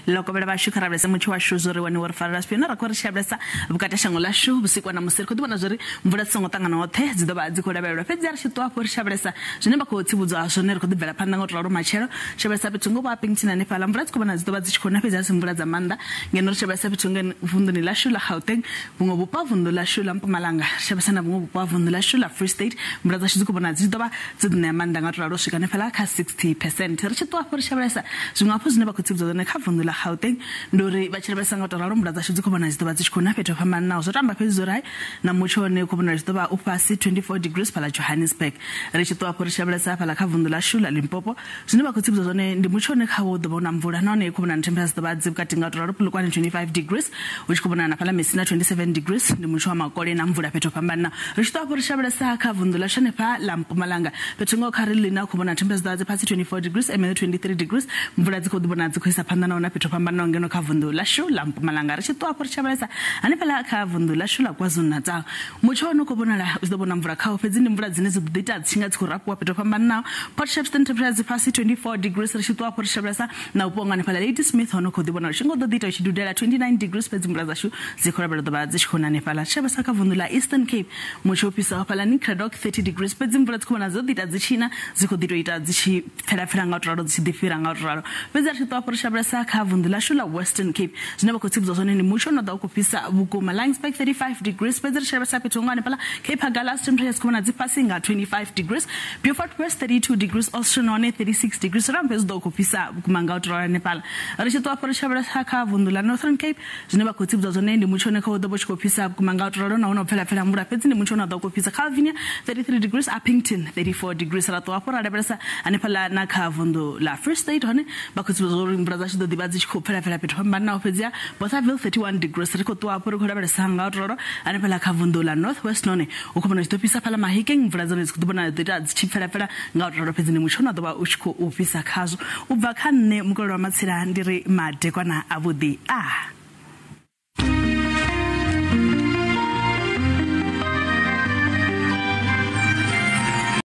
loko bela ba shukara besa Mutsho wa shuzori wani war fara spiona rakwa rishabesa bukata shangola shu busikwa na musiriko dibona zori mvula tsongo tangana othe zidoba dzikola bela fedzi ari shitwa po rishabesa zwine bakho tsibudzo a zwone ri kho dibela phanda ngo raro machero shabesa pitungo ba pingtina ne pala mvula tsikobana zidoba dzichikona fedzi asi mvula zamanda ngeno shabesa pitungo vunduni la shula Gauteng bungo bupa vundo la shula Mpumalanga shabesa na bungo bupa vundo la shula Free State mvula za shizikobana zidoba dzidne amanda ngo raro shika ne pala ka 60% ri shitwa po rishabesa zwingapho zwine bakho tsibudzo ne kha vundo la Gauteng ndori bachirabesa ngo raro mvula za shizikobana zidoba dzichikona fedzi phamana nawo zotamba fedzi zorai na Mutsho ne kubona zidoba upasi 24 degrees pala Johannesburg ri shitwa po rishabesa pala kha vundo la shula Limpopo zwine bakho tsibudzo zone ndi Mutsho ne khawo dobona mvula none kubona temperature zidoba dzibukati nga raro pulukwane 25 degrees uchikubona na pala Mesina 27 degrees ndi Mutsho wa makole na mvula petho phambana ri shitwa po rishabesa kha vundo la shane pa la Mpumalanga petho ngo kharili na kubona temperature zidoba pasi 24 degrees emene 23 degrees mvula dzikho dibona dzikhisa phambana na petho phambana ngeno kha vundo la shula Mpumalanga ri shitwa po rishabesa ane pala kha vundo la shula KwaZulu-Natal Mutsho no kubona la uzobona mvula khawo fedzi ndi mvula dzine dzibudita dzinga dzikhorapwa petho phambana Port Shepstone temperature pasi 24 degrees ri shitwa po rishabesa na uponga ne pala Lady Smith hono khodibona shingo dodita chidudela 29 degrees fedzi mvula zashu zikhorabela doba dzichikona ne pala shabesa kha vundo la Eastern Cape Mutsho pisa pala ni Craddock 30 degrees fedzi mvula dzikhona zodita dzichina zikhoditoita dzichi phela nga utraro dzichidifira nga utraro fedzi ri shitwa po rishabesa kha vundo la shula Western Cape zwine bakhotsibudzo zone ni Mutsho no da ukupisa bukuma Linesburg 35 degrees fedzi ri shabesa petongwa ne pala Cape Agala temperatures khona dzipasi nga 25 degrees Beaufort West 32 degrees Oceanone 36 degrees rampes do kupisa bukuma nga utraro ne pala ri shitwa po rishabesa kha vundo la Northern Cape zwine bakhotsibudzo zone ndi Mutsho ne khawo dobo chikopisa bukuma nga utraro na phela mvula fedzi ndi Mutsho no da ukupisa Calvinia 33 degrees Uppington 34 degrees rato apora dabelesa ane pala na kha vundo la Free State hone bakhotsibudzo zori mvula za shido dibadzi chikophela petho phambana na fedzi Bothaville 31 degrees ri khotwa apora khona dabelesa nga utraro ane pala kha vundo la Northwest none ukubona chitopisa pala Mahikeng mvula zone zikudibona dita dzichifela nga utraro fedzi ndi Mutsho no doba uchiko upisa khazo ubva khanne mukolo wa matsira ndiri madekwana abudi